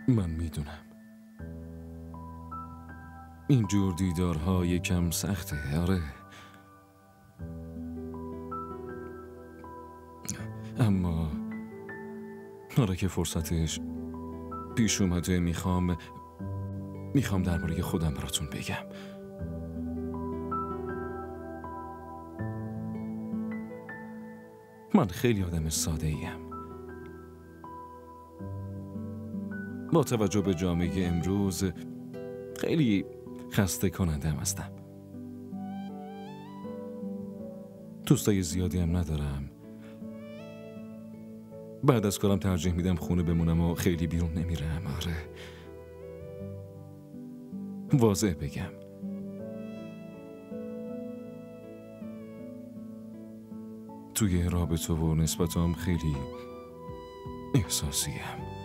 من میدونم اینجور دیدارها یکم سخته. آره، اما آره که فرصتش پیش اومده میخوام درباره خودم براتون بگم. من خیلی آدم ساده ایم. با توجه به جامعه امروز خیلی خسته کننده هستم. دوستای زیادی هم ندارم. بعد از کارم ترجیح میدم خونه بمونم و خیلی بیرون نمیرم. آره، واضح بگم توی رابطه و نسبتام خیلی احساسیم.